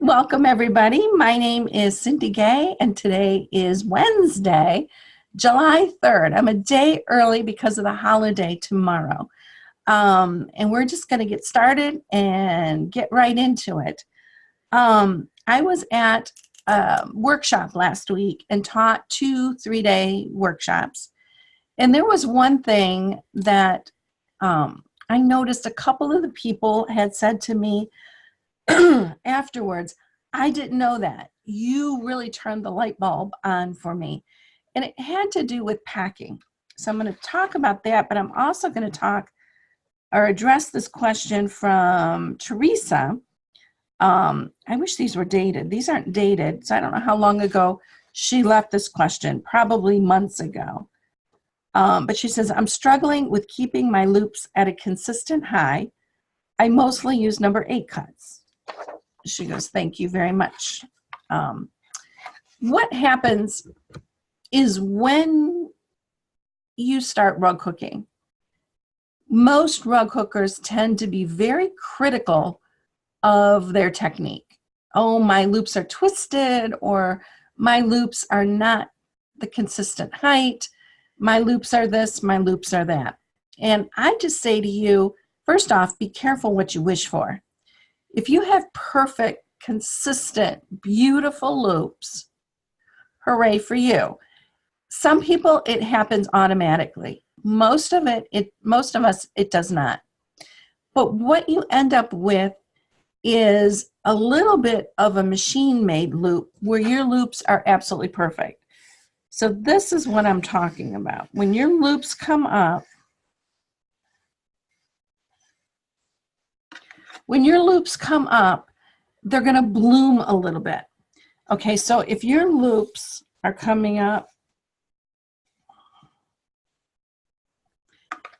Welcome, everybody. My name is Cindy Gay, and today is Wednesday, July 3rd. I'm a day early because of the holiday tomorrow. And we're just going to get started and get right into it. I was at a workshop last week and taught 2 3-day workshops. And there was one thing that I noticed a couple of the people had said to me afterwards. I didn't know that. You really turned the light bulb on for me. And it had to do with packing. So I'm going to talk about that, but I'm also going to talk or address this question from Teresa. I wish these were dated. These aren't dated, so I don't know how long ago she left this question, probably months ago. But she says, I'm struggling with keeping my loops at a consistent high. I mostly use number 8 cuts. She goes, thank you very much. What happens is when you start rug hooking, most rug hookers tend to be very critical of their technique. Oh, my loops are twisted, or my loops are not the consistent height. My loops are this, my loops are that. And I just say to you, first off, be careful what you wish for. If you have perfect, consistent, beautiful loops, hooray for you. Some people, it happens automatically. Most of us, it does not. But what you end up with is a little bit of a machine-made loop where your loops are absolutely perfect. So this is what I'm talking about. When your loops come up, they're going to bloom a little bit. Okay, so if your loops are coming up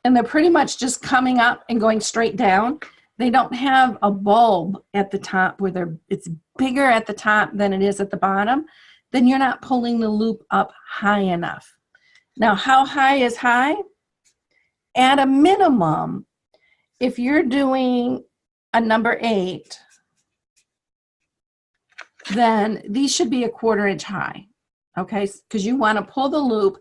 and they're pretty much just coming up and going straight down, they don't have a bulb at the top where it's bigger at the top than it is at the bottom, then you're not pulling the loop up high enough. Now, how high is high? At a minimum, if you're doing a number 8, then these should be a 1/4 inch high, okay? Because you want to pull the loop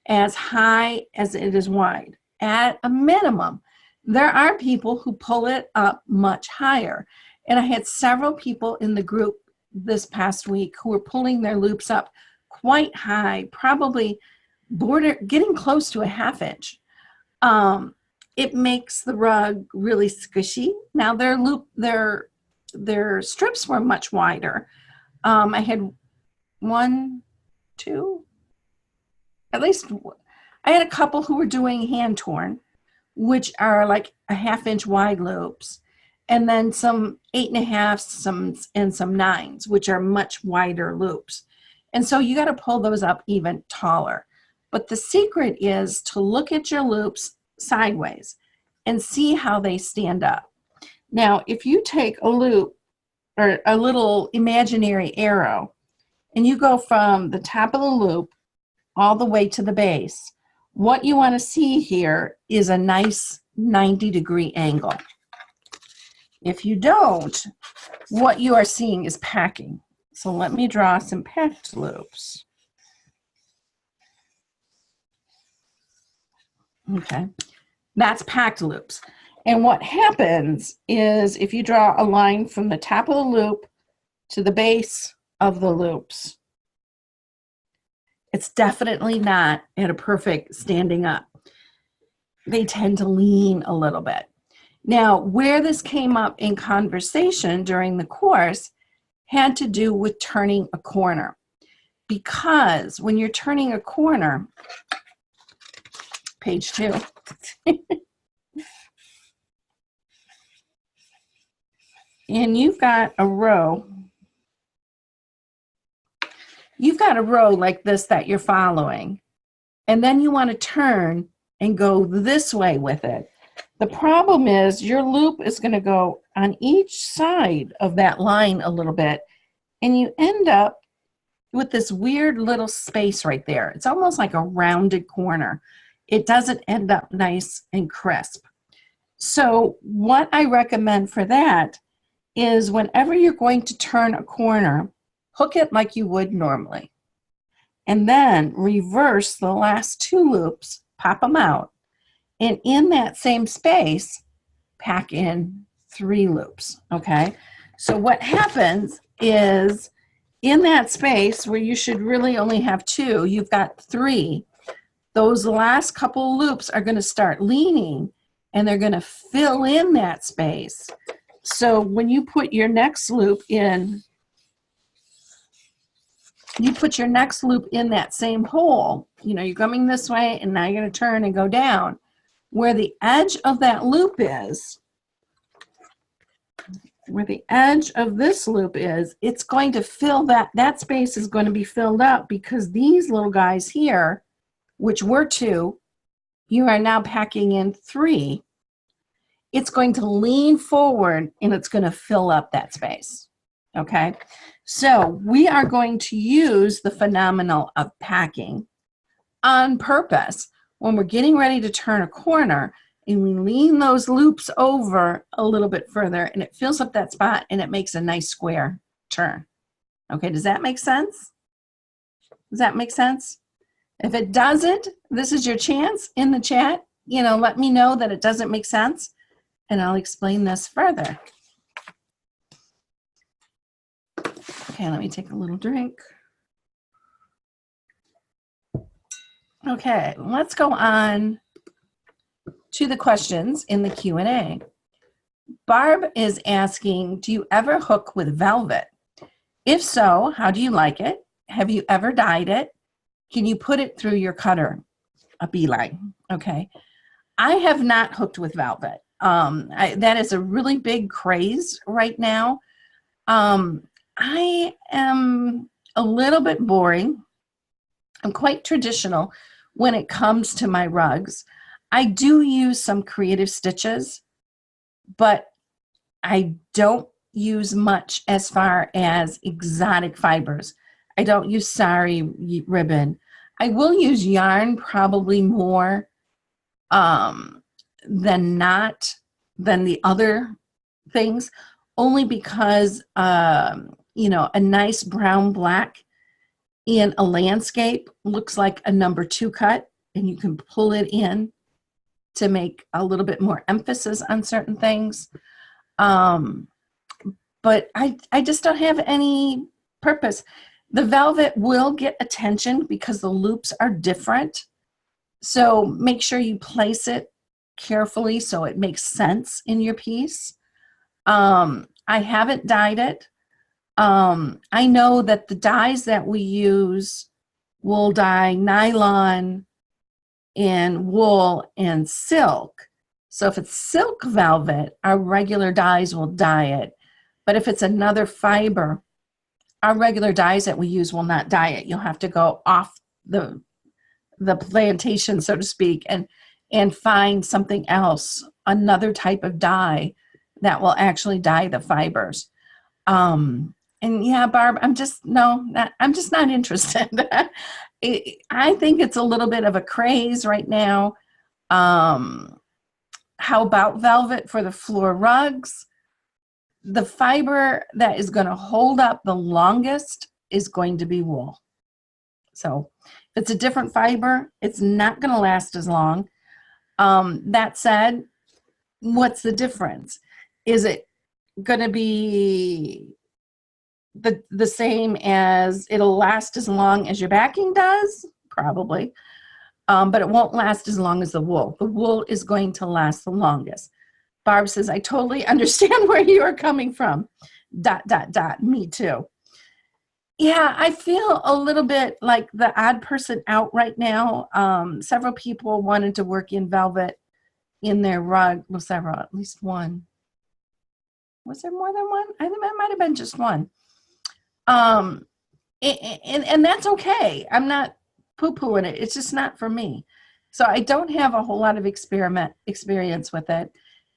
as high as it is wide. At a minimum, there are people who pull it up much higher. And I had several people in the group this past week who were pulling their loops up quite high, probably getting close to a 1/2 inch. It makes the rug really squishy. Now their strips were much wider. I had I had a couple who were doing hand torn, which are like a 1/2 inch wide loops, and then some 8.5s, and some 9s, which are much wider loops. And so you got to pull those up even taller. But the secret is to look at your loops sideways and see how they stand up. Now, if you take a loop or a little imaginary arrow and you go from the top of the loop all the way to the base, what you want to see here is a nice 90-degree angle. If you don't, what you are seeing is packing. So let me draw some packed loops. Okay, that's packed loops. And what happens is if you draw a line from the top of the loop to the base of the loops, it's definitely not at a perfect standing up. They tend to lean a little bit. Now, where this came up in conversation during the course had to do with turning a corner. Because when you're turning a corner, page 2, and you've got a row like this that you're following, and then you want to turn and go this way with it. The problem is your loop is going to go on each side of that line a little bit, and you end up with this weird little space right there. It's almost like a rounded corner. It doesn't end up nice and crisp. So what I recommend for that is whenever you're going to turn a corner, hook it like you would normally. And then reverse the last 2 loops, pop them out, and in that same space, pack in 3 loops, okay? So what happens is in that space where you should really only have 2, you've got 3. Those last couple loops are going to start leaning and they're going to fill in that space. So when you put your next loop in, you put your next loop in that same hole, you know, you're coming this way and now you're going to turn and go down. Where the edge of that loop is, where the edge of this loop is, it's going to fill that space is going to be filled up because these little guys here, which were 2, you are now packing in 3. It's going to lean forward and it's going to fill up that space. Okay, so we are going to use the phenomenon of packing on purpose when we're getting ready to turn a corner, and we lean those loops over a little bit further and it fills up that spot and it makes a nice square turn. Okay, does that make sense? Does that make sense? If it doesn't, this is your chance in the chat. You know, let me know that it doesn't make sense and I'll explain this further. Okay, let me take a little drink. Okay, let's go on to the questions in the Q&A. Barb is asking, do you ever hook with velvet? If so, how do you like it? Have you ever dyed it? Can you put it through your cutter? A beeline. Okay. I have not hooked with velvet. That is a really big craze right now. I am a little bit boring. I'm quite traditional when it comes to my rugs. I do use some creative stitches, but I don't use much as far as exotic fibers. I don't use sari ribbon. I will use yarn probably more than the other things, only because, you know, a nice brown black in a landscape looks like a number 2 cut, and you can pull it in to make a little bit more emphasis on certain things. But I just don't have any purpose. The velvet will get attention because the loops are different. So make sure you place it carefully so it makes sense in your piece. I haven't dyed it. I know that the dyes that we use will dye nylon and wool and silk. So if it's silk velvet, our regular dyes will dye it. But if it's another fiber, our regular dyes that we use will not dye it. You'll have to go off the plantation, so to speak, and find something else, another type of dye that will actually dye the fibers. And yeah, Barb, I'm just not interested. I think it's a little bit of a craze right now. How about velvet for the floor rugs? The fiber that is going to hold up the longest is going to be wool. So if it's a different fiber, it's not going to last as long. That said, what's the difference? Is it going to be the same as it'll last as long as your backing does? Probably. But it won't last as long as the wool. The wool is going to last the longest. Barb says, I totally understand where you are coming from. ... Me too. Yeah, I feel a little bit like the odd person out right now. Several people wanted to work in velvet in their rug. Well, several, at least one. Was there more than one? I think it might have been just one. And that's okay. I'm not poo-pooing it. It's just not for me. So I don't have a whole lot of experience with it.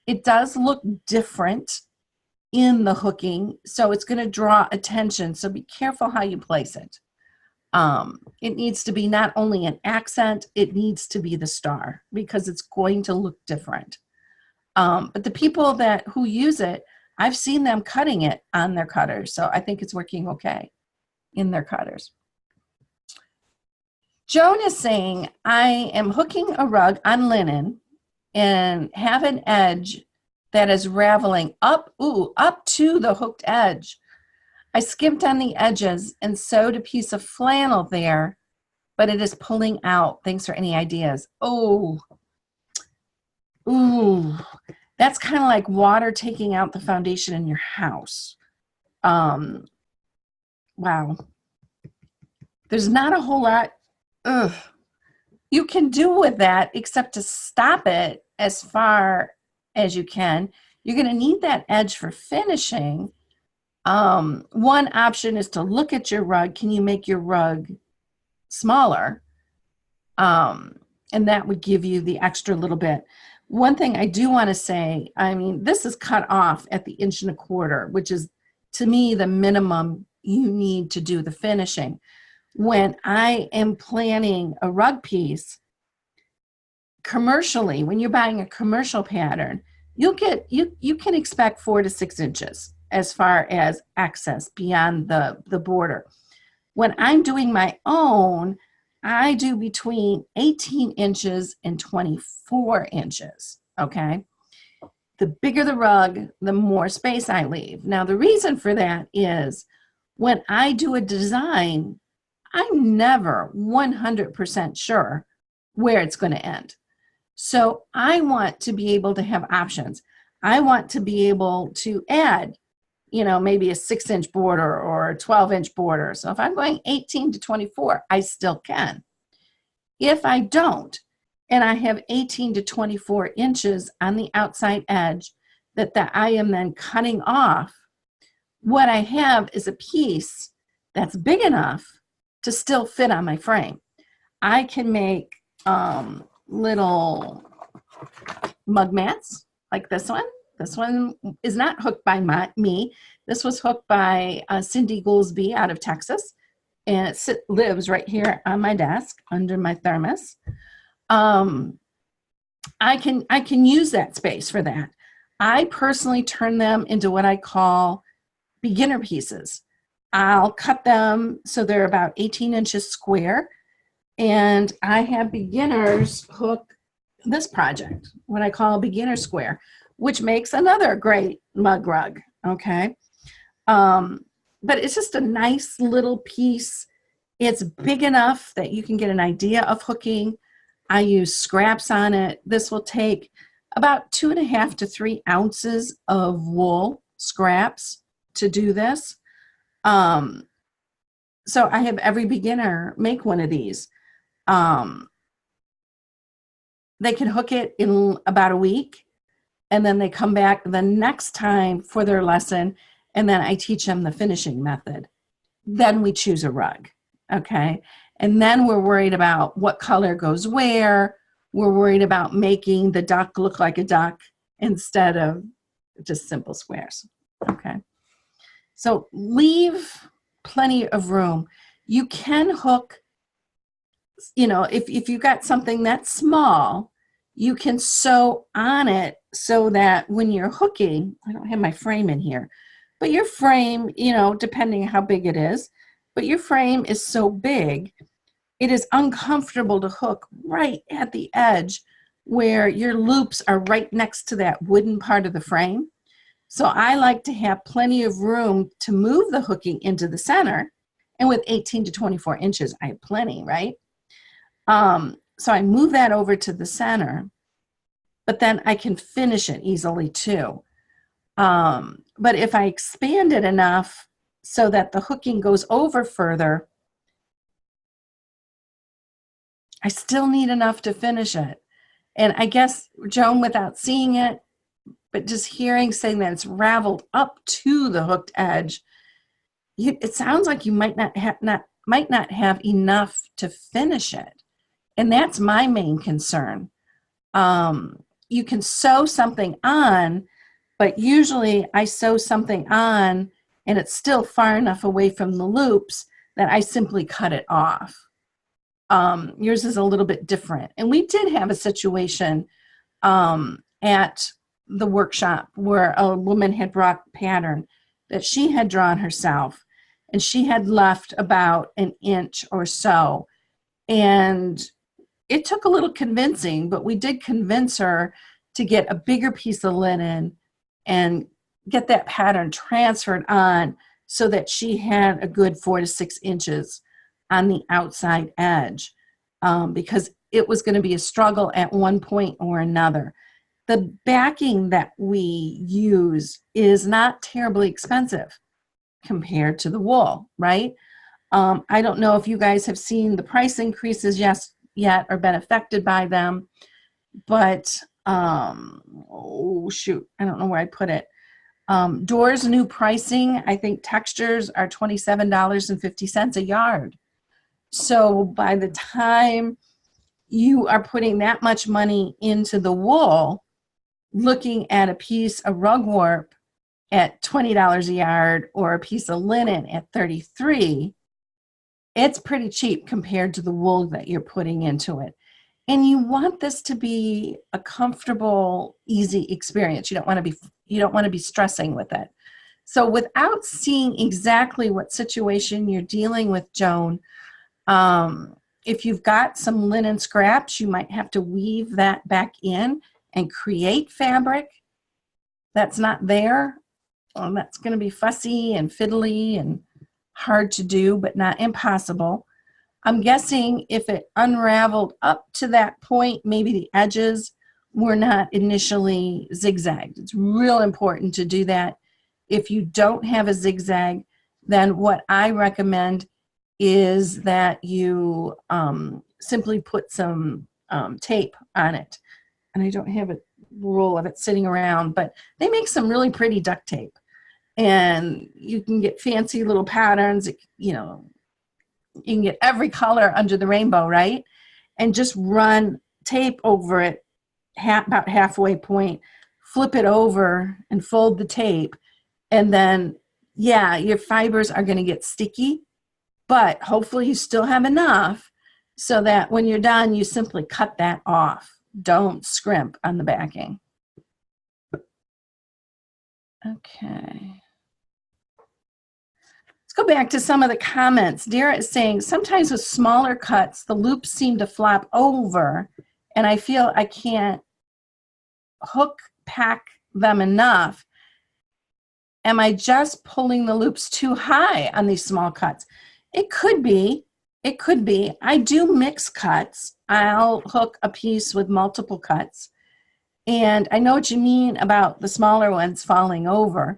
It does look different in the hooking, so it's going to draw attention. So be careful how you place it. It needs to be not only an accent, it needs to be the star because it's going to look different. But the people who use it, I've seen them cutting it on their cutters, so I think it's working okay in their cutters. Joan is saying, I am hooking a rug on linen and have an edge that is raveling up to the hooked edge. I skimped on the edges and sewed a piece of flannel there, but it is pulling out. Thanks for any ideas. Oh, ooh, that's kind of like water taking out the foundation in your house. Wow. There's not a whole lot you can do with that except to stop it as far as you can. You're going to need that edge for finishing. One option is to look at your rug. Can you make your rug smaller? And that would give you the extra little bit. One thing I do want to say, I mean, this is cut off at the 1.25 inches, which is, to me, the minimum you need to do the finishing. When I am planning a rug piece, commercially, when you're buying a commercial pattern, you can expect 4 to 6 inches as far as access beyond the border. When I'm doing my own, I do between 18 inches and 24 inches, okay? The bigger the rug, the more space I leave. Now, the reason for that is when I do a design, I'm never 100% sure where it's going to end. So I want to be able to have options. I want to be able to add, maybe a 6-inch border or a 12-inch border. So if I'm going 18 to 24, I still can. If I don't, and I have 18 to 24 inches on the outside edge that I am then cutting off, what I have is a piece that's big enough to still fit on my frame. I can make little mug mats like this one. This one is not hooked by me. This was hooked by Cindy Goolsby out of Texas, and it lives right here on my desk under my thermos. I can use that space for that. I personally turn them into what I call beginner pieces. I'll cut them so they're about 18 inches square, and I have beginners hook this project, what I call a beginner square, which makes another great mug rug, okay? But it's just a nice little piece. It's big enough that you can get an idea of hooking. I use scraps on it. This will take about 2.5 to 3 ounces of wool scraps to do this. So I have every beginner make one of these. They can hook it in about a week, and then they come back the next time for their lesson, and then I teach them the finishing method. Then we choose a rug, okay? And then we're worried about what color goes where. We're worried about making the duck look like a duck instead of just simple squares, okay? So leave plenty of room. You can hook, if you got something that's small, you can sew on it so that when you're hooking, I don't have my frame in here, but your frame, depending how big it is, but your frame is so big, it is uncomfortable to hook right at the edge where your loops are right next to that wooden part of the frame. So I like to have plenty of room to move the hooking into the center. And with 18 to 24 inches, I have plenty, right? So I move that over to the center, but then I can finish it easily too. But if I expand it enough so that the hooking goes over further, I still need enough to finish it. And I guess, Joan, without seeing it, but just saying that it's raveled up to the hooked edge, it sounds like you might not have enough to finish it. And that's my main concern. You can sew something on, but usually I sew something on and it's still far enough away from the loops that I simply cut it off. Yours is a little bit different. And we did have a situation at the workshop where a woman had brought pattern that she had drawn herself, and she had left about an inch or so. And it took a little convincing, but we did convince her to get a bigger piece of linen and get that pattern transferred on so that she had a good 4 to 6 inches on the outside edge, because it was going to be a struggle at one point or another. The backing that we use is not terribly expensive compared to the wool, right? I don't know if you guys have seen the price increases yet or been affected by them, but oh shoot, I don't know where I put it. Doors new pricing, I think textures are $27.50 a yard. So by the time you are putting that much money into the wool, looking at a piece of rug warp at $20 a yard or a piece of linen at $33, it's pretty cheap compared to the wool that you're putting into it. And you want this to be a comfortable, easy experience. You don't want to be stressing with it. So without seeing exactly what situation you're dealing with, Joan, if you've got some linen scraps, you might have to weave that back in and create fabric that's not there. That's going to be fussy and fiddly and hard to do, but not impossible. I'm guessing if it unraveled up to that point, maybe the edges were not initially zigzagged. It's real important to do that. If you don't have a zigzag, then what I recommend is that you simply put some tape on it. And I don't have a roll of it sitting around, but they make some really pretty duct tape. And you can get fancy little patterns, you can get every color under the rainbow, right? And just run tape over it about halfway point, flip it over and fold the tape. And then, yeah, your fibers are going to get sticky, but hopefully you still have enough so that when you're done, you simply cut that off. Don't scrimp on the backing. Okay. Let's go back to some of the comments. Dara is saying, sometimes with smaller cuts, the loops seem to flap over, and I feel I can't hook pack them enough. Am I just pulling the loops too high on these small cuts? It could be. It could be. I do mix cuts. I'll hook a piece with multiple cuts. And I know what you mean about the smaller ones falling over.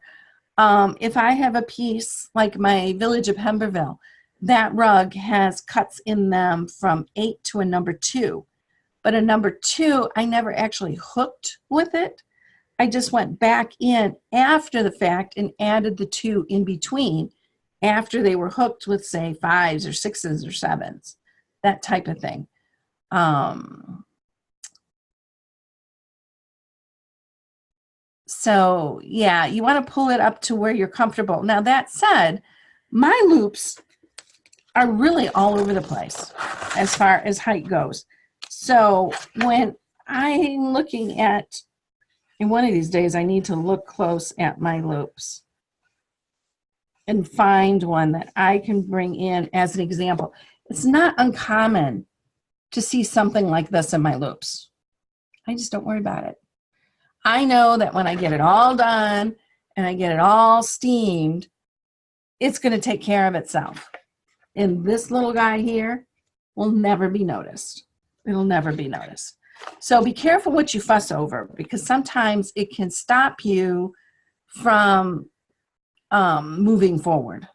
If I have a piece like my Village of Pemberville, that rug has cuts in them from 8 to a number 2. But a number 2, I never actually hooked with it. I just went back in after the fact and added the 2 in between after they were hooked with, say, 5s or 6s or 7s, that type of thing. So yeah, you want to pull it up to where you're comfortable. Now that said, my loops are really all over the place as far as height goes. So when I'm looking at, and one of these days I need to look close at my loops and find one that I can bring in as an example. It's not uncommon to see something like this in my loops. I just don't worry about it. I know that when I get it all done and I get it all steamed, it's going to take care of itself. And this little guy here will never be noticed. It'll never be noticed. So be careful what you fuss over, because sometimes it can stop you from moving forward.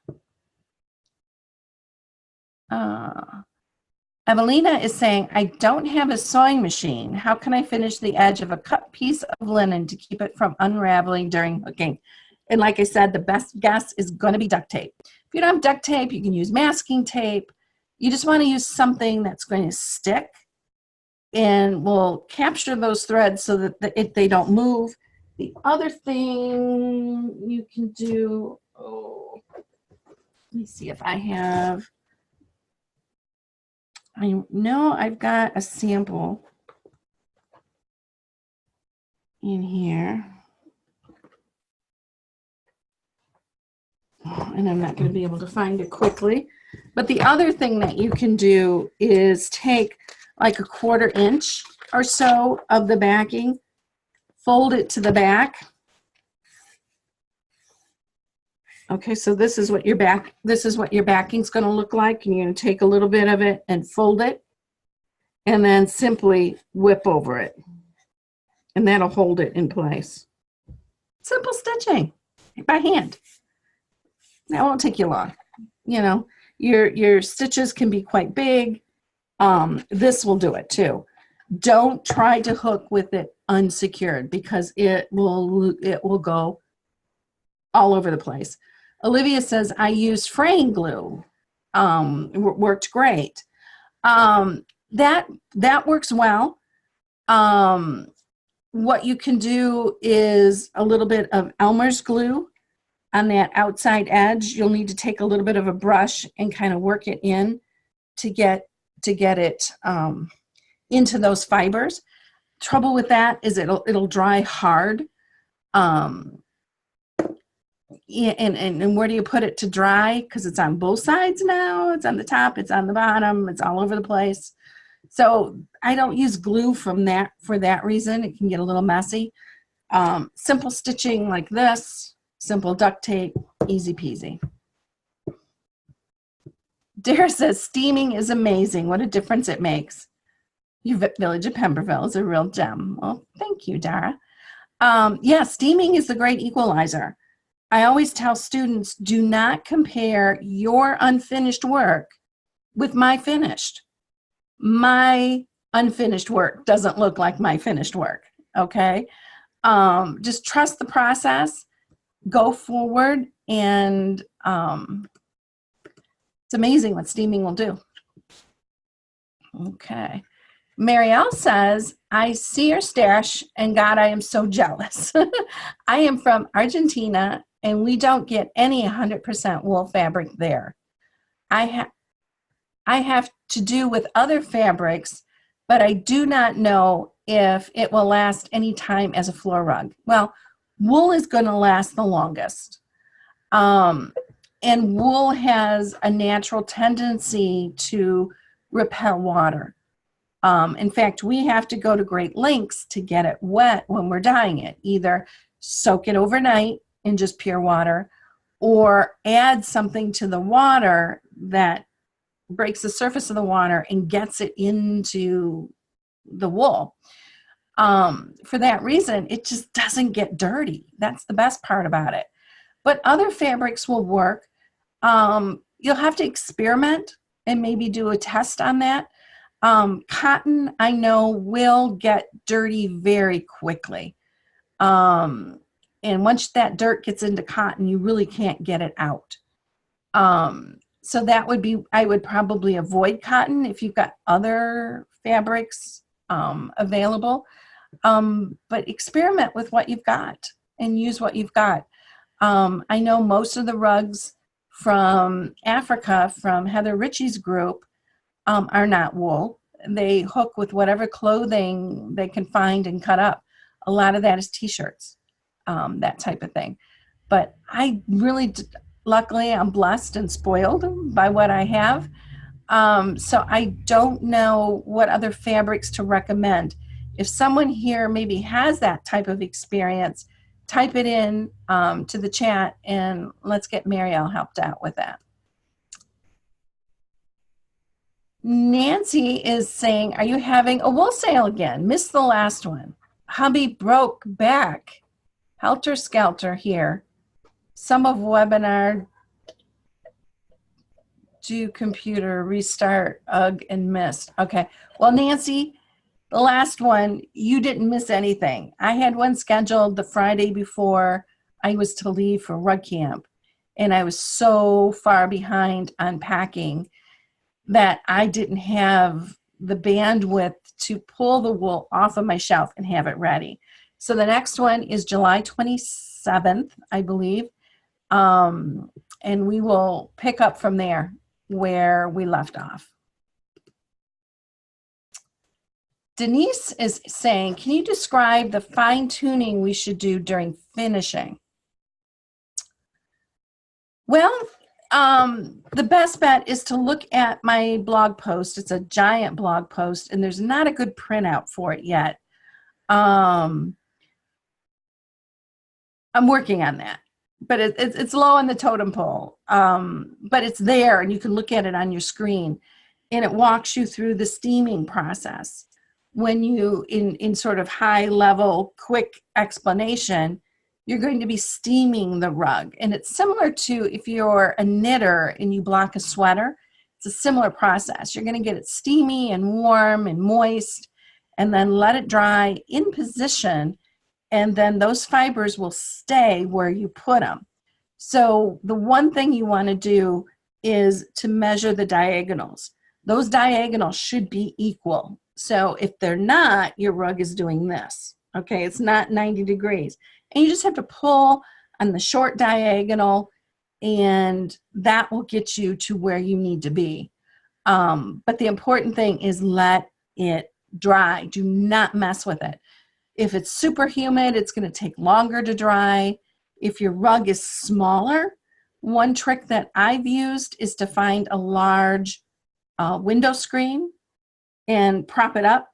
Evelina is saying, I don't have a sewing machine. How can I finish the edge of a cut piece of linen to keep it from unraveling during hooking? And like I said, the best guess is going to be duct tape. If you don't have duct tape, you can use masking tape. You just want to use something that's going to stick and will capture those threads so that they don't move. The other thing you can do, let me see if I have, I know I've got a sample. in here. And I'm not going to be able to find it quickly. But the other thing that you can do is take like a 1/4 inch or so of the backing, fold it to the back. Okay, so this is what your backing's going to look like, and you're going to take a little bit of it and fold it, and then simply whip over it, and that'll hold it in place. Simple stitching by hand. That won't take you long. You know, your stitches can be quite big. This will do it too. Don't try to hook with it unsecured because it will go all over the place. Olivia says, I used fraying glue. Worked great. That works well. What you can do is a little bit of Elmer's glue on that outside edge. You'll need to take a little bit of a brush and kind of work it in to get it into those fibers. Trouble with that is it'll dry hard. And where do you put it to dry? Because it's on both sides now. It's on the top, it's on the bottom, it's all over the place. So I don't use glue for that reason. It can get a little messy. Simple stitching like this, simple duct tape, easy peasy. Dara says, steaming is amazing. What a difference it makes. Your Village of Pemberville is a real gem. Well, thank you, Dara. Yeah, steaming is the great equalizer. I always tell students, do not compare your unfinished work with my finished. My unfinished work doesn't look like my finished work, okay? Just trust the process, go forward, and it's amazing what steaming will do. Okay. Marielle says, I see your stash, and God, I am so jealous. I am from Argentina, and we don't get any 100% wool fabric there. I have to do with other fabrics, but I do not know if it will last any time as a floor rug. Well, wool is going to last the longest. And wool has a natural tendency to repel water. In fact, we have to go to great lengths to get it wet when we're dyeing it. Either soak it overnight in just pure water, or add something to the water that breaks the surface of the water and gets it into the wool. For that reason, it just doesn't get dirty. That's the best part about it. But other fabrics will work. You'll have to experiment and maybe do a test on that. Cotton, I know, will get dirty very quickly. And once that dirt gets into cotton, you really can't get it out. So that would be, I would probably avoid cotton if you've got other fabrics available. But experiment with what you've got and use what you've got. I know most of the rugs from Africa, from Heather Ritchie's group, are not wool. They hook with whatever clothing they can find and cut up. A lot of that is t-shirts, that type of thing. But I really, luckily, I'm blessed and spoiled by what I have. So I don't know what other fabrics to recommend. If someone here maybe has that type of experience, type it in to the chat, and let's get Marielle helped out with that. Nancy is saying, are you having a wool sale again? Missed the last one. Hubby broke back. Helter skelter here. Some of webinar, do computer, restart, ugh, and missed. Okay. Well, Nancy, the last one, you didn't miss anything. I had one scheduled the Friday before I was to leave for rug camp, and I was so far behind on packing that I didn't have the bandwidth to pull the wool off of my shelf and have it ready. So the next one is July 27th, I believe. And we will pick up from there where we left off. Denise is saying, can you describe the fine tuning we should do during finishing? Well, the best bet is to look at my blog post. It's a giant blog post, and there's not a good printout for it yet. I'm working on that, but it's low on the totem pole. But it's there, and you can look at it on your screen, and it walks you through the steaming process. When you, in sort of high level, quick explanation, you're going to be steaming the rug. And it's similar to if you're a knitter and you block a sweater. It's a similar process. You're going to get it steamy and warm and moist, and then let it dry in position, and then those fibers will stay where you put them. So the one thing you want to do is to measure the diagonals. Those diagonals should be equal. So if they're not, your rug is doing this. Okay, it's not 90 degrees. And you just have to pull on the short diagonal, and that will get you to where you need to be. But the important thing is let it dry. Do not mess with it. If it's super humid, it's going to take longer to dry. If your rug is smaller, one trick that I've used is to find a large window screen and prop it up.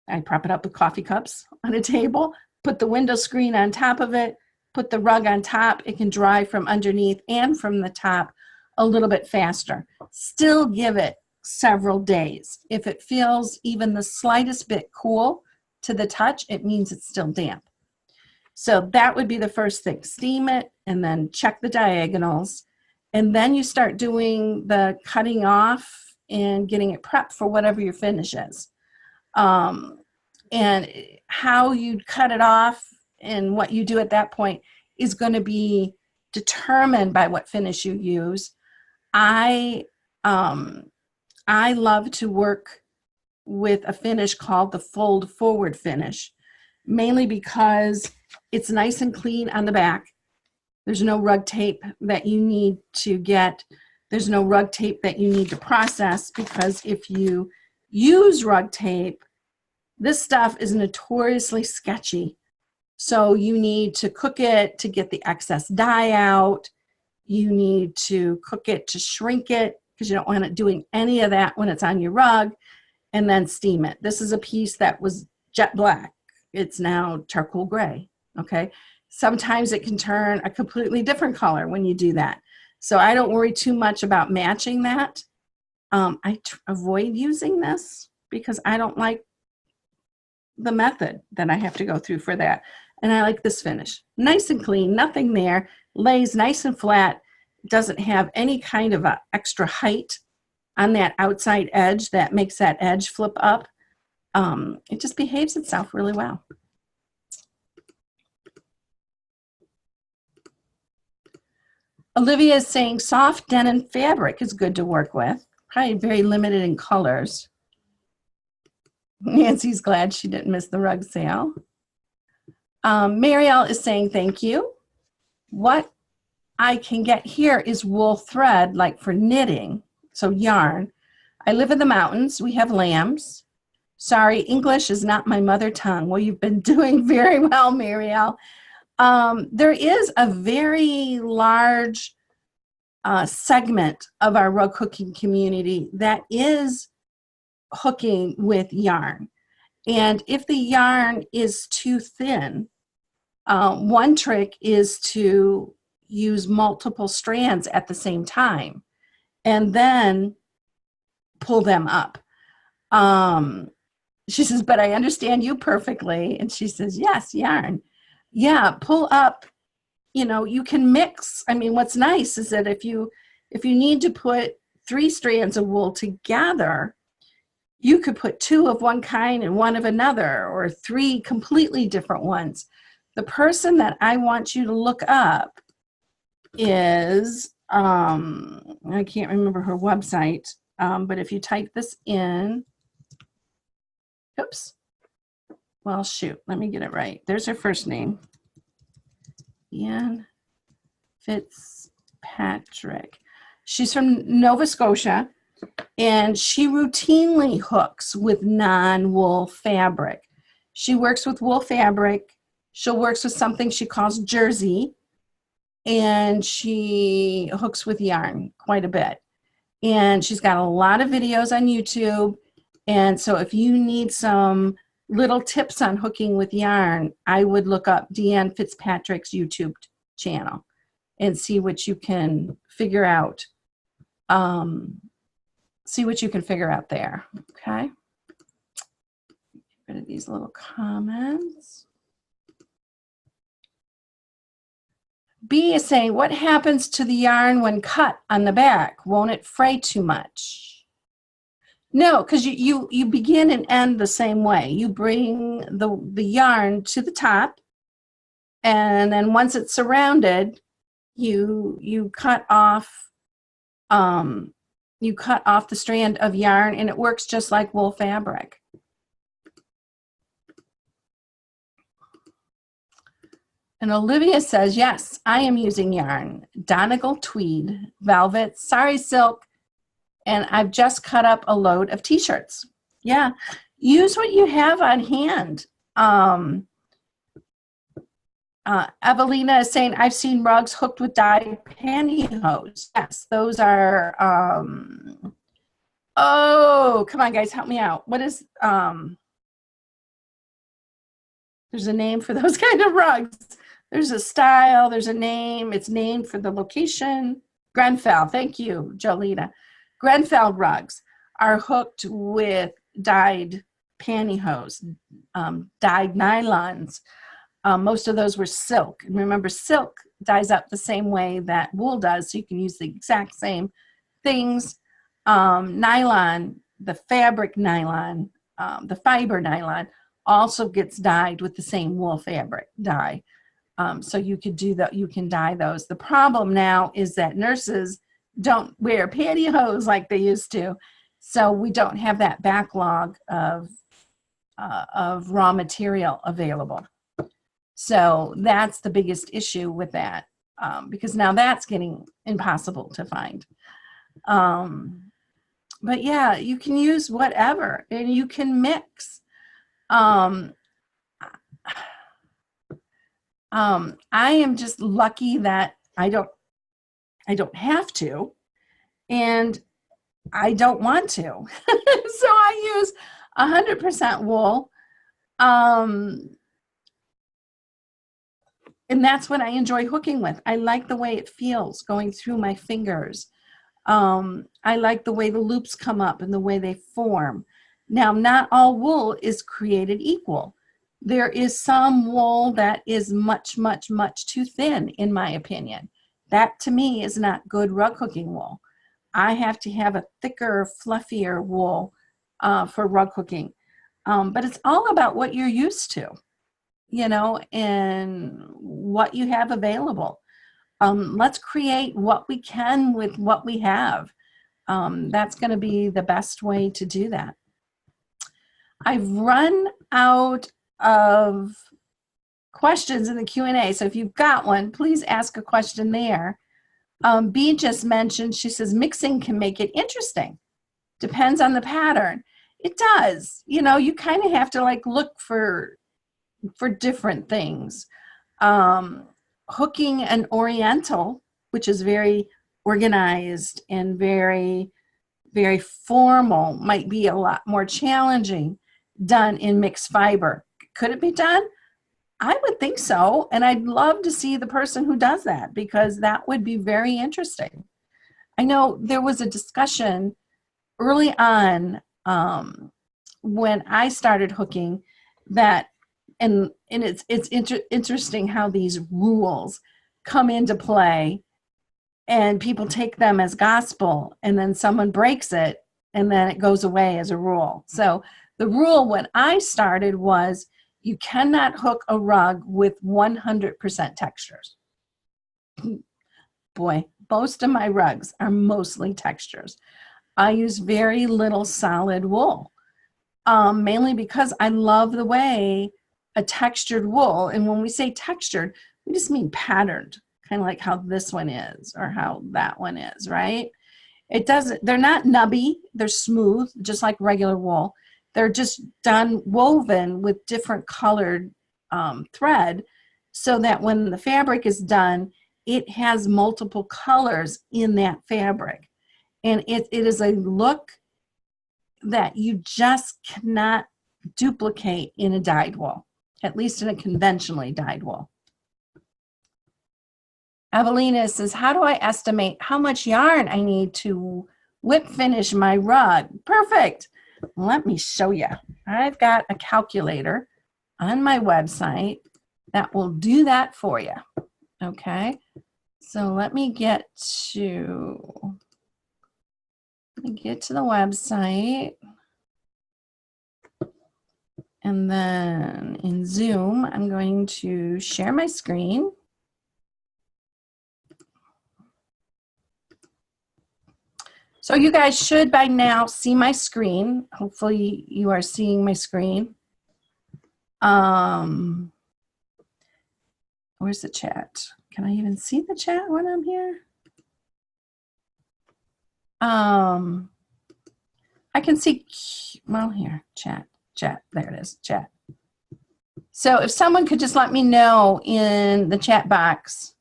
I prop it up with coffee cups on a table, put the window screen on top of it, put the rug on top. It can dry from underneath and from the top a little bit faster. Still give it several days. If it feels even the slightest bit cool to the touch, it means it's still damp. So that would be the first thing. Steam it and then check the diagonals. And then you start doing the cutting off and getting it prepped for whatever your finish is. And how you cut it off and what you do at that point is going to be determined by what finish you use. I love to work with a finish called the fold forward finish, mainly because it's nice and clean on the back. There's no rug tape that you need to get. There's no rug tape that you need to process, because if you use rug tape, this stuff is notoriously sketchy. So you need to cook it to get the excess dye out. You need to cook it to shrink it, because you don't want it doing any of that when it's on your rug, and then steam it. This is a piece that was jet black. It's now charcoal gray, okay? Sometimes it can turn a completely different color when you do that. So I don't worry too much about matching that. I avoid using this because I don't like the method that I have to go through for that. And I like this finish. Nice and clean, nothing there, lays nice and flat, doesn't have any kind of a extra height on that outside edge that makes that edge flip up. It just behaves itself really well. Olivia is saying soft denim fabric is good to work with. Probably very limited in colors. Nancy's glad she didn't miss the rug sale. Marielle is saying thank you. What I can get here is wool thread, like for knitting, so yarn. I live in the mountains. We have lambs. Sorry, English is not my mother tongue. Well, you've been doing very well, Marielle. There is a very large segment of our rug hooking community that is hooking with yarn. And if the yarn is too thin, one trick is to use multiple strands at the same time and then pull them up. She says, but I understand you perfectly. And she says, yes, yarn. Yeah, pull up, you know, you can mix. I mean, what's nice is that if you need to put 3 strands of wool together, you could put 2 of one kind and 1 of another, or 3 completely different ones. The person that I want you to look up is, I can't remember her website, but if you type this in, oops, well, shoot, let me get it right. There's her first name, Ian Fitzpatrick. She's from Nova Scotia. And she routinely hooks with non-wool fabric. She works with wool fabric. She'll work with something she calls jersey, and she hooks with yarn quite a bit. And she's got a lot of videos on YouTube. And so if you need some little tips on hooking with yarn, I would look up Deanne Fitzpatrick's YouTube channel and see what you can figure out. See what you can figure out there. Okay. Get rid of these little comments. B is saying, what happens to the yarn when cut on the back? Won't it fray too much? No, because you begin and end the same way. You bring the yarn to the top, and then once it's surrounded, you cut off the strand of yarn, and it works just like wool fabric. And Olivia says, yes, I am using yarn, Donegal tweed, velvet, sari silk, and I've just cut up a load of t-shirts. Yeah, use what you have on hand. Evelina is saying, I've seen rugs hooked with dyed pantyhose. Yes, those are, oh, come on, guys, help me out. What is, there's a name for those kind of rugs. There's a style, there's a name, it's named for the location. Grenfell, thank you, Jolita. Grenfell rugs are hooked with dyed pantyhose, dyed nylons. Most of those were silk. And remember, silk dyes up the same way that wool does, so you can use the exact same things. Nylon, the fabric nylon, the fiber nylon, also gets dyed with the same wool fabric dye. So you could do that. You can dye those. The problem now is that nurses don't wear pantyhose like they used to, so we don't have that backlog of raw material available. So that's the biggest issue with that, because now that's getting impossible to find. But yeah, you can use whatever, and you can mix. I am just lucky that I don't have to, and I don't want to. So I use 100% wool. And that's what I enjoy hooking with. I like the way it feels going through my fingers. I like the way the loops come up and the way they form. Now, not all wool is created equal. There is some wool that is much, much, much too thin, in my opinion. That, to me, is not good rug hooking wool. I have to have a thicker, fluffier wool for rug hooking. But it's all about what you're used to, you know, and what you have available. Let's create what we can with what we have. That's going to be the best way to do that. I've run out of questions in the Q&A, so if you've got one, please ask a question there. B just mentioned, she says, mixing can make it interesting. Depends on the pattern. It does. You know, you kind of have to like look for different things. Hooking an oriental, which is very organized and very, very formal, might be a lot more challenging done in mixed fiber. Could it be done? I would think so, and I'd love to see the person who does that, because that would be very interesting. I know there was a discussion early on when I started hooking that, and it's interesting how these rules come into play, and people take them as gospel, and then someone breaks it, and then it goes away as a rule. So the rule when I started was, you cannot hook a rug with 100% textures. Boy, most of my rugs are mostly textures. I use very little solid wool, mainly because I love the way a textured wool, and when we say textured, we just mean patterned, kind of like how this one is or how that one is, right? It doesn't, they're not nubby, they're smooth, just like regular wool. They're just done woven with different colored thread so that when the fabric is done, it has multiple colors in that fabric. And it is a look that you just cannot duplicate in a dyed wool, at least in a conventionally dyed wool. Evelina says, how do I estimate how much yarn I need to whip finish my rug? Perfect. Let me show you. I've got a calculator on my website that will do that for you. Okay. So let me get to the website. And then in Zoom, I'm going to share my screen. So you guys should by now see my screen. Hopefully you are seeing my screen. Where's the chat? Can I even see the chat when I'm here? I can see, well, here, chat, there it is, chat. So if someone could just let me know in the chat box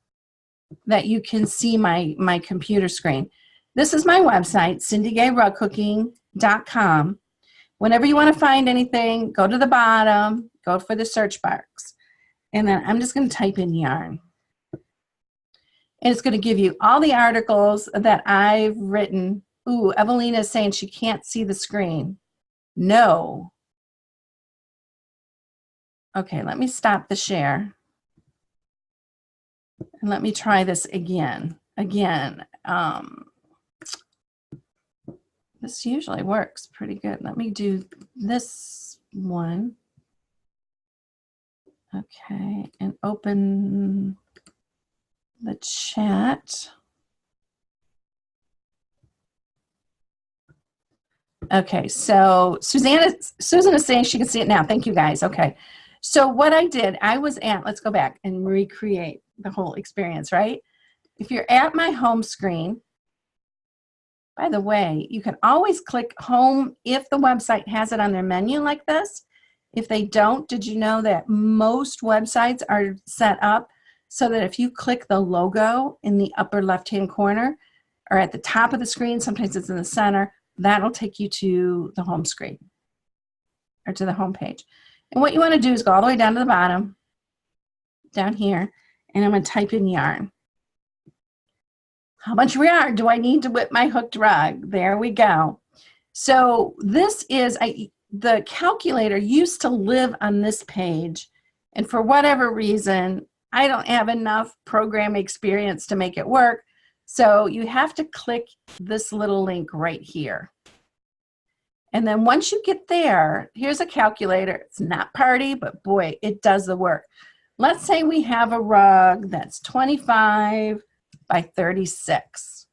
that you can see my computer screen. This is my website, cindygayrugcooking.com. Whenever you want to find anything, go to the bottom, go for the search box, and then I'm just going to type in yarn. And it's going to give you all the articles that I've written. Ooh, Evelina is saying she can't see the screen. No. Okay, let me stop the share. And let me try this again. This usually works pretty good. Let me do this one. Okay, and open the chat. Okay, so Susan is saying she can see it now. Thank you guys. Okay, so what I did, I was at, let's go back and recreate the whole experience, right? If you're at my home screen, by the way, you can always click home if the website has it on their menu like this. If they don't, did you know that most websites are set up so that if you click the logo in the upper left-hand corner or at the top of the screen, sometimes it's in the center, that'll take you to the home screen or to the home page. And what you want to do is go all the way down to the bottom, down here, and I'm going to type in yarn. How much yarn do I need to whip my hooked rug? There we go. So this is, the calculator used to live on this page, and for whatever reason, I don't have enough program experience to make it work. So you have to click this little link right here. And then once you get there, here's a calculator. It's not party, but boy, it does the work. Let's say we have a rug that's 25 by 36.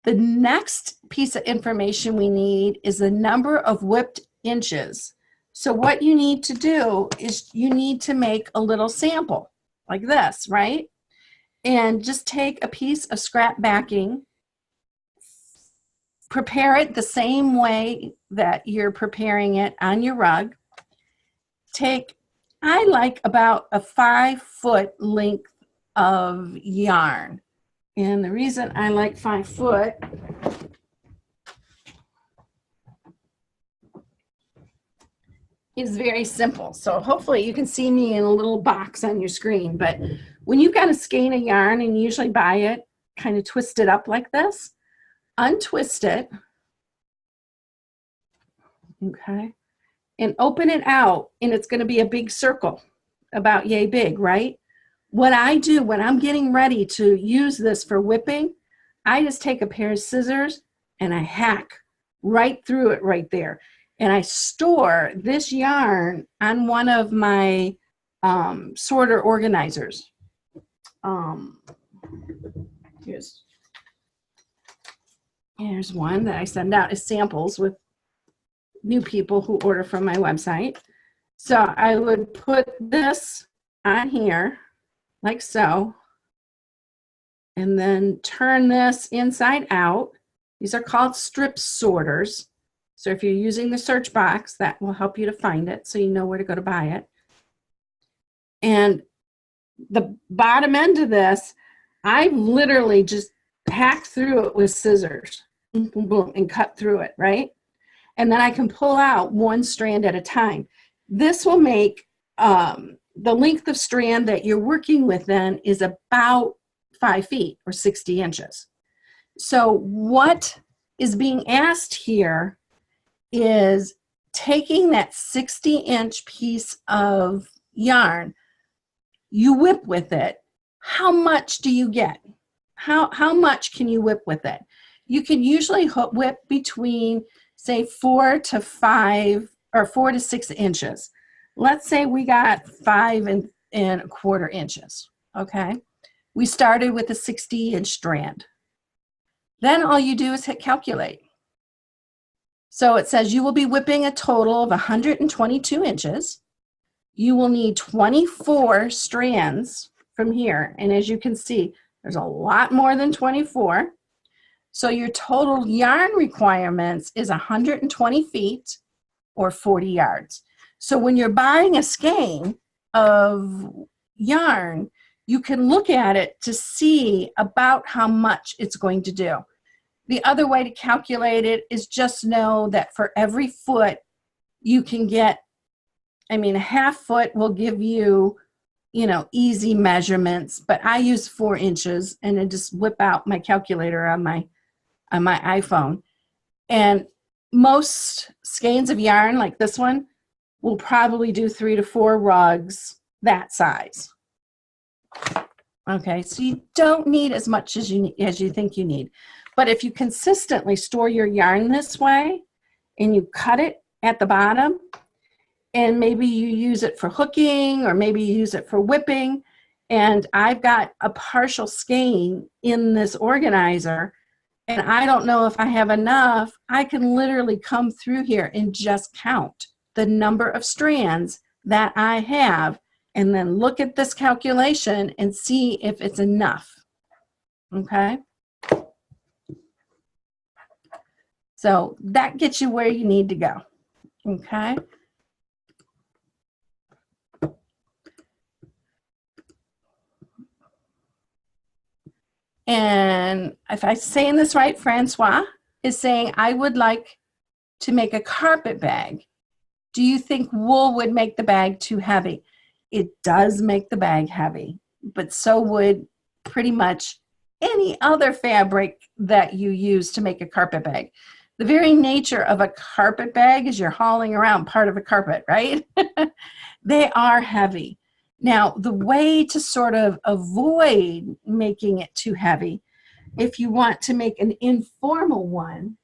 The next piece of information we need is the number of whipped inches. So what you need to do is you need to make a little sample like this, right? And just take a piece of scrap backing, prepare it the same way that you're preparing it on your rug. I like about a 5-foot length of yarn. And the reason I like 5 foot is very simple. So hopefully you can see me in a little box on your screen. But when you've got a skein of yarn and you usually buy it, kind of twist it up like this, untwist it, okay, and open it out, and it's going to be a big circle, about yay big, right? What I do when I'm getting ready to use this for whipping, I just take a pair of scissors and I hack right through it right there. And I store this yarn on one of my sorter organizers. Here's one that I send out as samples with new people who order from my website. So I would put this on here like so, and then turn this inside out. These are called strip sorters. So if you're using the search box, that will help you to find it so you know where to go to buy it. And the bottom end of this, I literally just hack through it with scissors, boom, boom, boom, and cut through it, right? And then I can pull out one strand at a time. This will make the length of strand that you're working with then is about 5 feet or 60 inches. So what is being asked here is taking that 60-inch piece of yarn, you whip with it. How much do you get? How much can you whip with it? You can usually whip between, say, 4 to 5 or 4 to 6 inches. Let's say we got 5 1/4 inches, okay? We started with a 60-inch strand. Then all you do is hit calculate. So it says you will be whipping a total of 122 inches. You will need 24 strands from here. And as you can see, there's a lot more than 24. So your total yarn requirements is 120 feet or 40 yards. So when you're buying a skein of yarn, you can look at it to see about how much it's going to do. The other way to calculate it is just know that for every foot you can get, a half foot will give you, easy measurements, but I use 4 inches and then just whip out my calculator on my iPhone. And most skeins of yarn like this one will probably do 3 to 4 rugs that size. Okay, so you don't need as much as you think you need. But if you consistently store your yarn this way and you cut it at the bottom, and maybe you use it for hooking or maybe you use it for whipping, and I've got a partial skein in this organizer and I don't know if I have enough, I can literally come through here and just count the number of strands that I have and then look at this calculation and see if it's enough. Okay? So that gets you where you need to go. Okay? And if I'm saying this right, Francois is saying, I would like to make a carpet bag. Do you think wool would make the bag too heavy? It does make the bag heavy, but so would pretty much any other fabric that you use to make a carpet bag. The very nature of a carpet bag is you're hauling around part of a carpet, right? They are heavy. Now, the way to sort of avoid making it too heavy, if you want to make an informal one,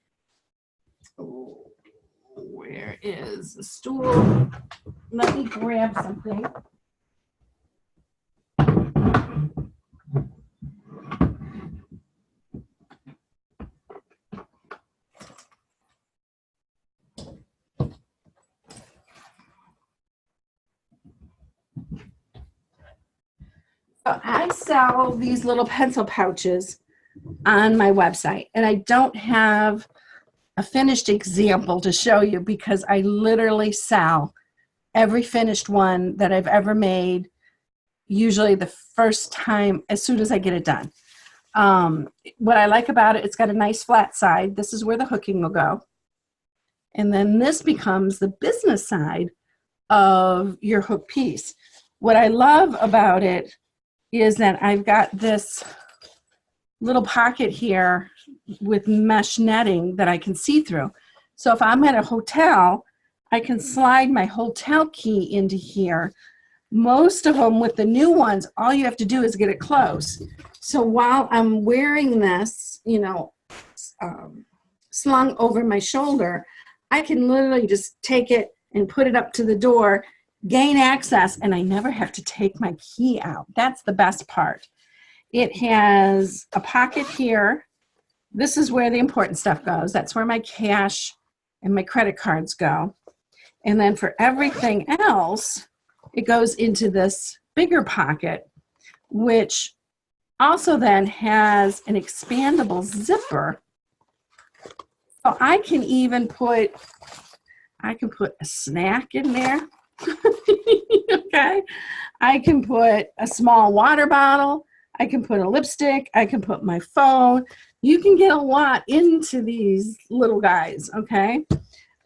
where is the stool? Let me grab something. I sell these little pencil pouches on my website, and I don't have a finished example to show you because I literally sell every finished one that I've ever made, usually the first time as soon as I get it done. What I like about it, it's got a nice flat side. This is where the hooking will go. And then this becomes the business side of your hook piece. What I love about it is that I've got this little pocket here with mesh netting that I can see through. So if I'm at a hotel, I can slide my hotel key into here. Most of them with the new ones, all you have to do is get it close. So while I'm wearing this, slung over my shoulder, I can literally just take it and put it up to the door, gain access, and I never have to take my key out. That's the best part. It has a pocket here. This is where the important stuff goes. That's where my cash and my credit cards go. And then for everything else, it goes into this bigger pocket, which also then has an expandable zipper. So I can even put a snack in there. Okay. I can put a small water bottle. I can put a lipstick. I can put my phone. You can get a lot into these little guys. Okay.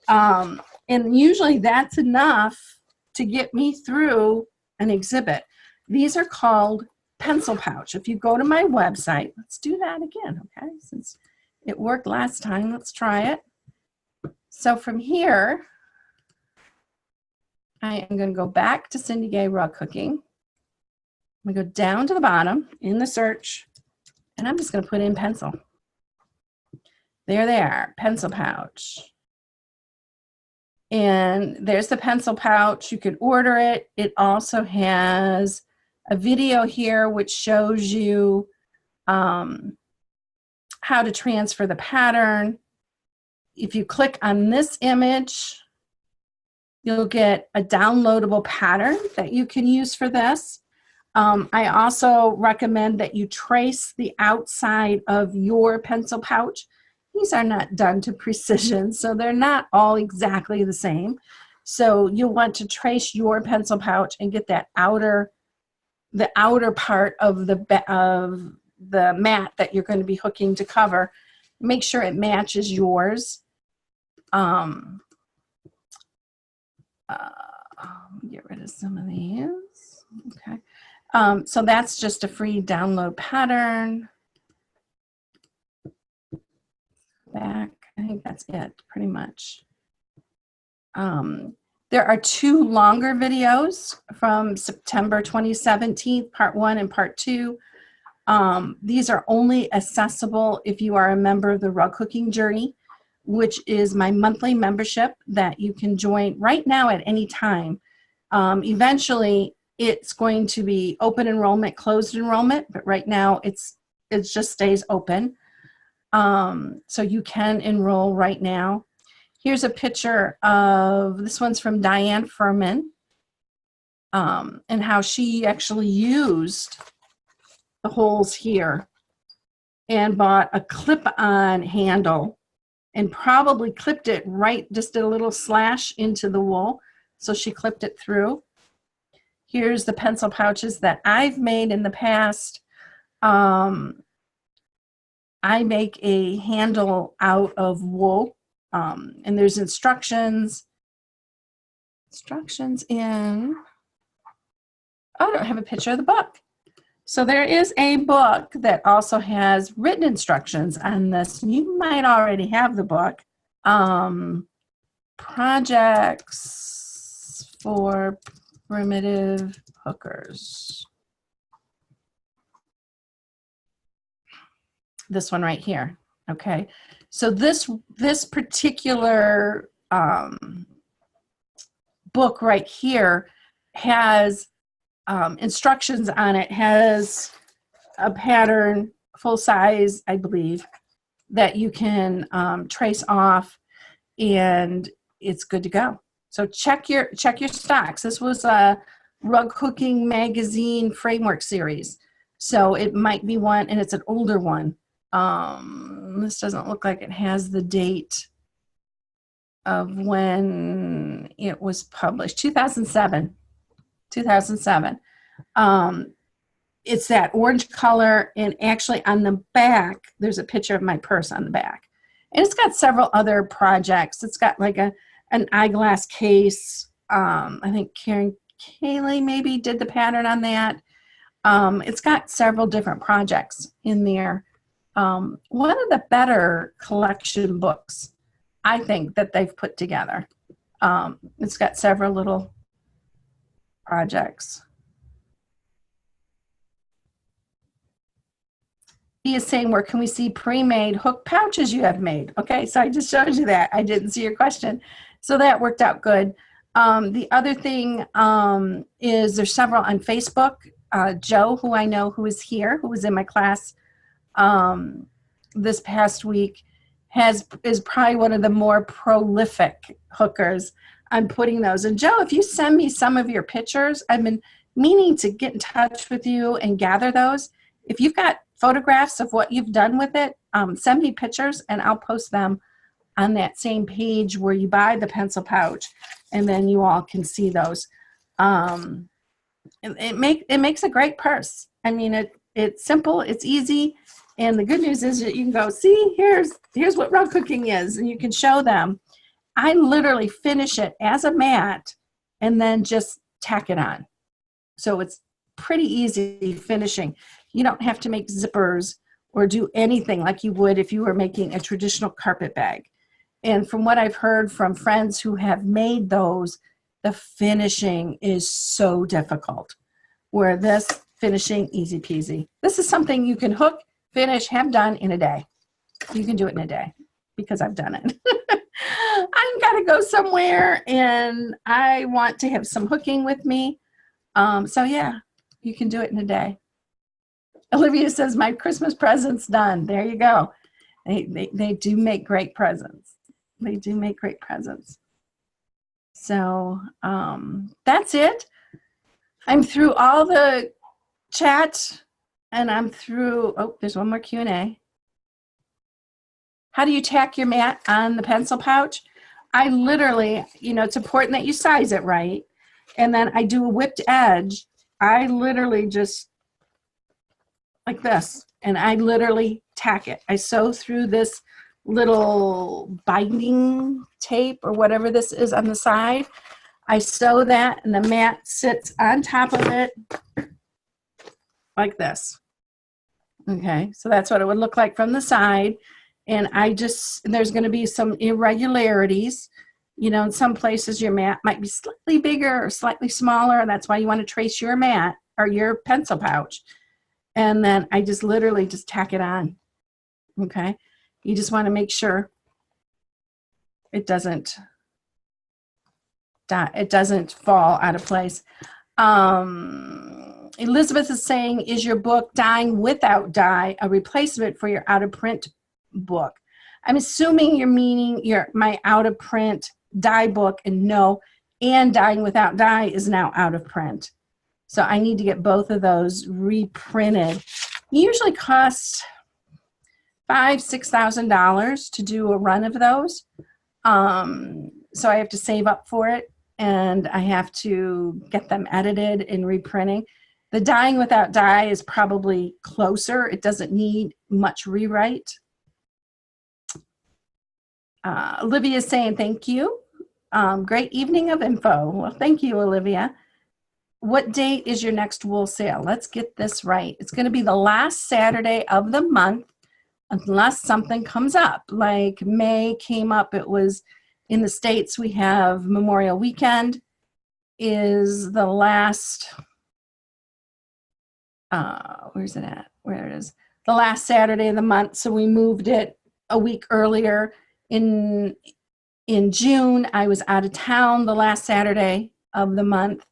And usually that's enough to get me through an exhibit. These are called pencil pouch. If you go to my website, let's do that again. Okay. Since it worked last time, let's try it. So from here, I am going to go back to Cindy Gay Rug Cooking. I'm going to go down to the bottom in the search, and I'm just going to put in pencil. There they are, pencil pouch. And there's the pencil pouch. You can order it. It also has a video here which shows you how to transfer the pattern. If you click on this image, you'll get a downloadable pattern that you can use for this. I also recommend that you trace the outside of your pencil pouch. These are not done to precision, so they're not all exactly the same. So you'll want to trace your pencil pouch and get that the outer part of the mat that you're going to be hooking to cover. Make sure it matches yours. Get rid of some of these. Okay. So that's just a free download pattern. Back. I think that's it, pretty much. There are 2 longer videos from September 2017, part 1 and part 2. These are only accessible if you are a member of the Rug Cooking Journey, which is my monthly membership that you can join right now at any time. Eventually, it's going to be open enrollment, closed enrollment, but right now it just stays open. So you can enroll right now. Here's a picture of, this one's from Diane Furman, and how she actually used the holes here and bought a clip-on handle and probably clipped it right, just did a little slash into the wool. So she clipped it through. Here's the pencil pouches that I've made in the past. I make a handle out of wool, and there's instructions in, oh, I don't have a picture of the book. So there is a book that also has written instructions on this. You might already have the book. Projects for primitive hookers. This one right here. Okay. So this particular book right here has instructions on it, has a pattern, full size, I believe, that you can trace off, and it's good to go. So check your stocks. This was a Rug Cooking Magazine framework series, so it might be one, and it's an older one. This doesn't look like it has the date of when it was published. 2007. It's that orange color, and actually on the back there's a picture of my purse on the back, and it's got several other projects. It's got like an eyeglass case. I think Karen Cayley maybe did the pattern on that. It's got several different projects in there. One of the better collection books, I think, that they've put together. It's got several little projects. He is saying, where can we see pre-made hook pouches you have made? Okay, so I just showed you that. I didn't see your question. So that worked out good. The other thing is there's several on Facebook. Joe, who I know, who is here, who was in my class this past week, is probably one of the more prolific hookers on putting those. And Joe, if you send me some of your pictures, I've been meaning to get in touch with you and gather those. If you've got photographs of what you've done with it, send me pictures and I'll post them on that same page where you buy the pencil pouch, and then you all can see those. It makes a great purse. I mean, it's simple, it's easy, and the good news is that you can go, see, here's what rug cooking is, and you can show them. I literally finish it as a mat and then just tack it on. So it's pretty easy finishing. You don't have to make zippers or do anything like you would if you were making a traditional carpet bag. And from what I've heard from friends who have made those, the finishing is so difficult. Where this finishing, easy peasy. This is something you can hook, finish, have done in a day. You can do it in a day because I've done it. I've got to go somewhere and I want to have some hooking with me. So yeah, you can do it in a day. Olivia says, my Christmas present's done. There you go. They do make great presents. They do make great presents. So that's it. I'm through all the chat and I'm through, oh, there's one more Q&A. How do you tack your mat on the pencil pouch? I literally, it's important that you size it right. And then I do a whipped edge. I literally just like this, and I literally tack it. I sew through this little binding tape or whatever this is on the side. I sew that and the mat sits on top of it like this. Okay, so that's what it would look like from the side. And there's going to be some irregularities. In some places your mat might be slightly bigger or slightly smaller. That's why you want to trace your mat or your pencil pouch. And then I just literally just tack it on. Okay. You just want to make sure it doesn't fall out of place. Elizabeth is saying, is your book Dying Without Dye a replacement for your out of print book? I'm assuming you're meaning my out of print dye book, and no, and Dying Without Dye is now out of print. So I need to get both of those reprinted. It usually costs $5,000–$6,000 to do a run of those. So I have to save up for it, and I have to get them edited and reprinting. The Dying Without Dye is probably closer. It doesn't need much rewrite. Olivia is saying thank you. Great evening of info. Well, thank you, Olivia. What date is your next wool sale? Let's get this right. It's going to be the last Saturday of the month, unless something comes up. Like May came up, it was in the States, we have Memorial Weekend is the last, where's it at? Where it is? The last Saturday of the month, so we moved it a week earlier. In June, I was out of town the last Saturday of the month.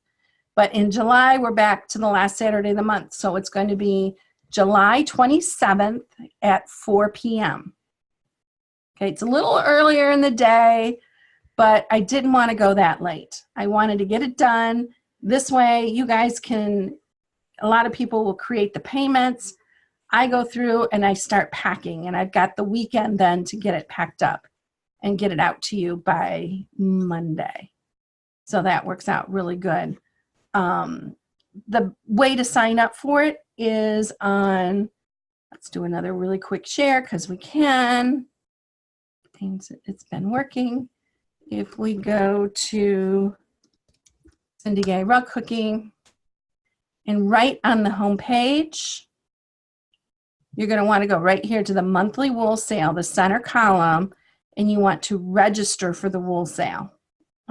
But in July, we're back to the last Saturday of the month. So it's going to be July 27th at 4 p.m. Okay, it's a little earlier in the day, but I didn't want to go that late. I wanted to get it done. This way, you guys can, a lot of people will create the payments. I go through and I start packing, and I've got the weekend then to get it packed up and get it out to you by Monday. So that works out really good. The way to sign up for it is on, let's do another really quick share because we can. It's been working. If we go to Cindy Gay Rug Cooking, and right on the home page, you're going to want to go right here to the monthly wool sale, the center column, and you want to register for the wool sale.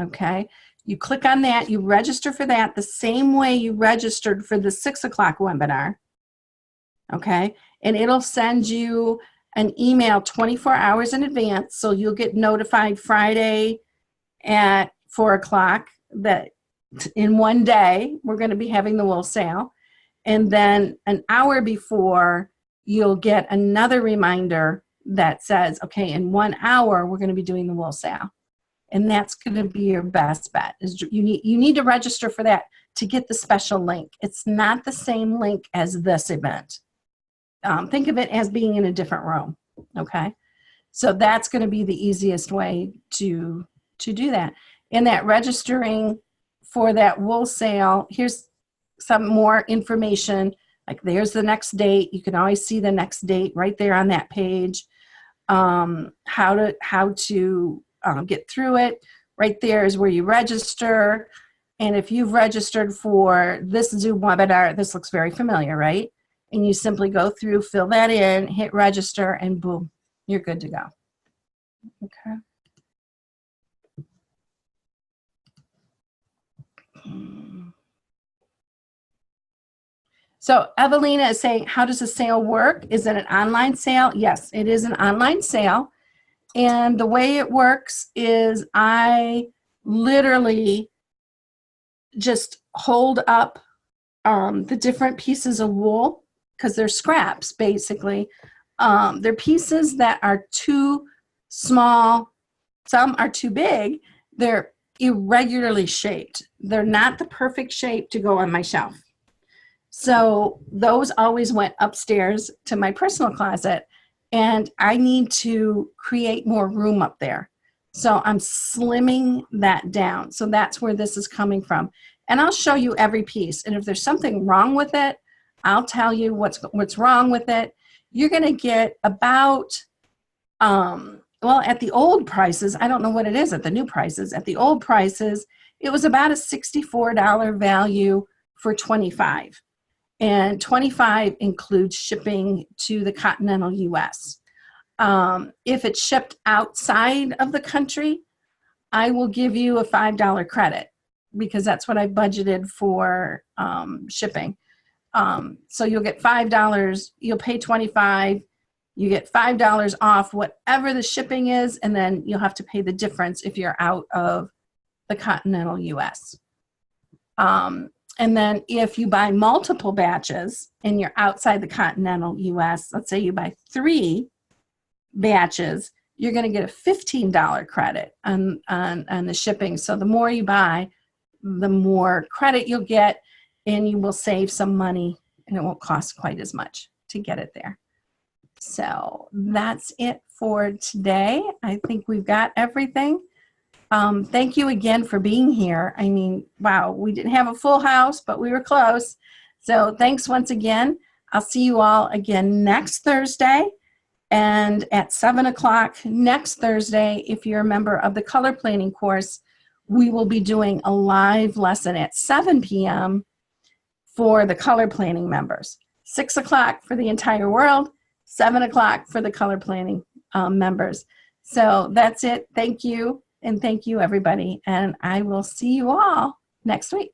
Okay. You click on that, you register for that the same way you registered for the 6 o'clock webinar, okay? And it'll send you an email 24 hours in advance, so you'll get notified Friday at 4 o'clock that in one day we're going to be having the wool sale. And then an hour before, you'll get another reminder that says, okay, in 1 hour we're going to be doing the wool sale. And that's going to be your best bet. Is you need to register for that to get the special link. It's not the same link as this event. think of it as being in a different room, okay? So that's going to be the easiest way to do that. In that registering for that wool sale, here's some more information. Like there's the next date. You can always see the next date right there on that page. How to get through it. Right there is where you register. And if you've registered for this Zoom webinar, this looks very familiar, right? And you simply go through, fill that in, hit register, and boom, you're good to go. Okay. So Evelina is saying, how does a sale work? Is it an online sale? Yes, it is an online sale. And the way it works is I literally just hold up the different pieces of wool, because they're scraps, basically. They're pieces that are too small. Some are too big. They're irregularly shaped. They're not the perfect shape to go on my shelf. So those always went upstairs to my personal closet, and I need to create more room up there. So I'm slimming that down. So that's where this is coming from. And I'll show you every piece. And if there's something wrong with it, I'll tell you what's wrong with it. You're going to get about, well, at the old prices, I don't know what it is at the new prices. At the old prices, it was about a $64 value for 25. And 25 includes shipping to the continental US. If it's shipped outside of the country, I will give you a $5 credit, because that's what I budgeted for shipping. So you'll get $5, you'll pay 25, you get $5 off whatever the shipping is, and then you'll have to pay the difference if you're out of the continental US. And then if you buy multiple batches and you're outside the continental US, let's say you buy 3 batches, you're going to get a $15 credit on the shipping. So the more you buy, the more credit you'll get, and you will save some money, and it won't cost quite as much to get it there. So that's it for today. I think we've got everything. Thank you again for being here. I mean, wow, we didn't have a full house, but we were close. So thanks once again. I'll see you all again next Thursday. And at 7 o'clock next Thursday, if you're a member of the color planning course, we will be doing a live lesson at 7 p.m. for the color planning members. 6 o'clock for the entire world, 7 o'clock for the color planning members. So that's it. Thank you. And thank you, everybody. And I will see you all next week.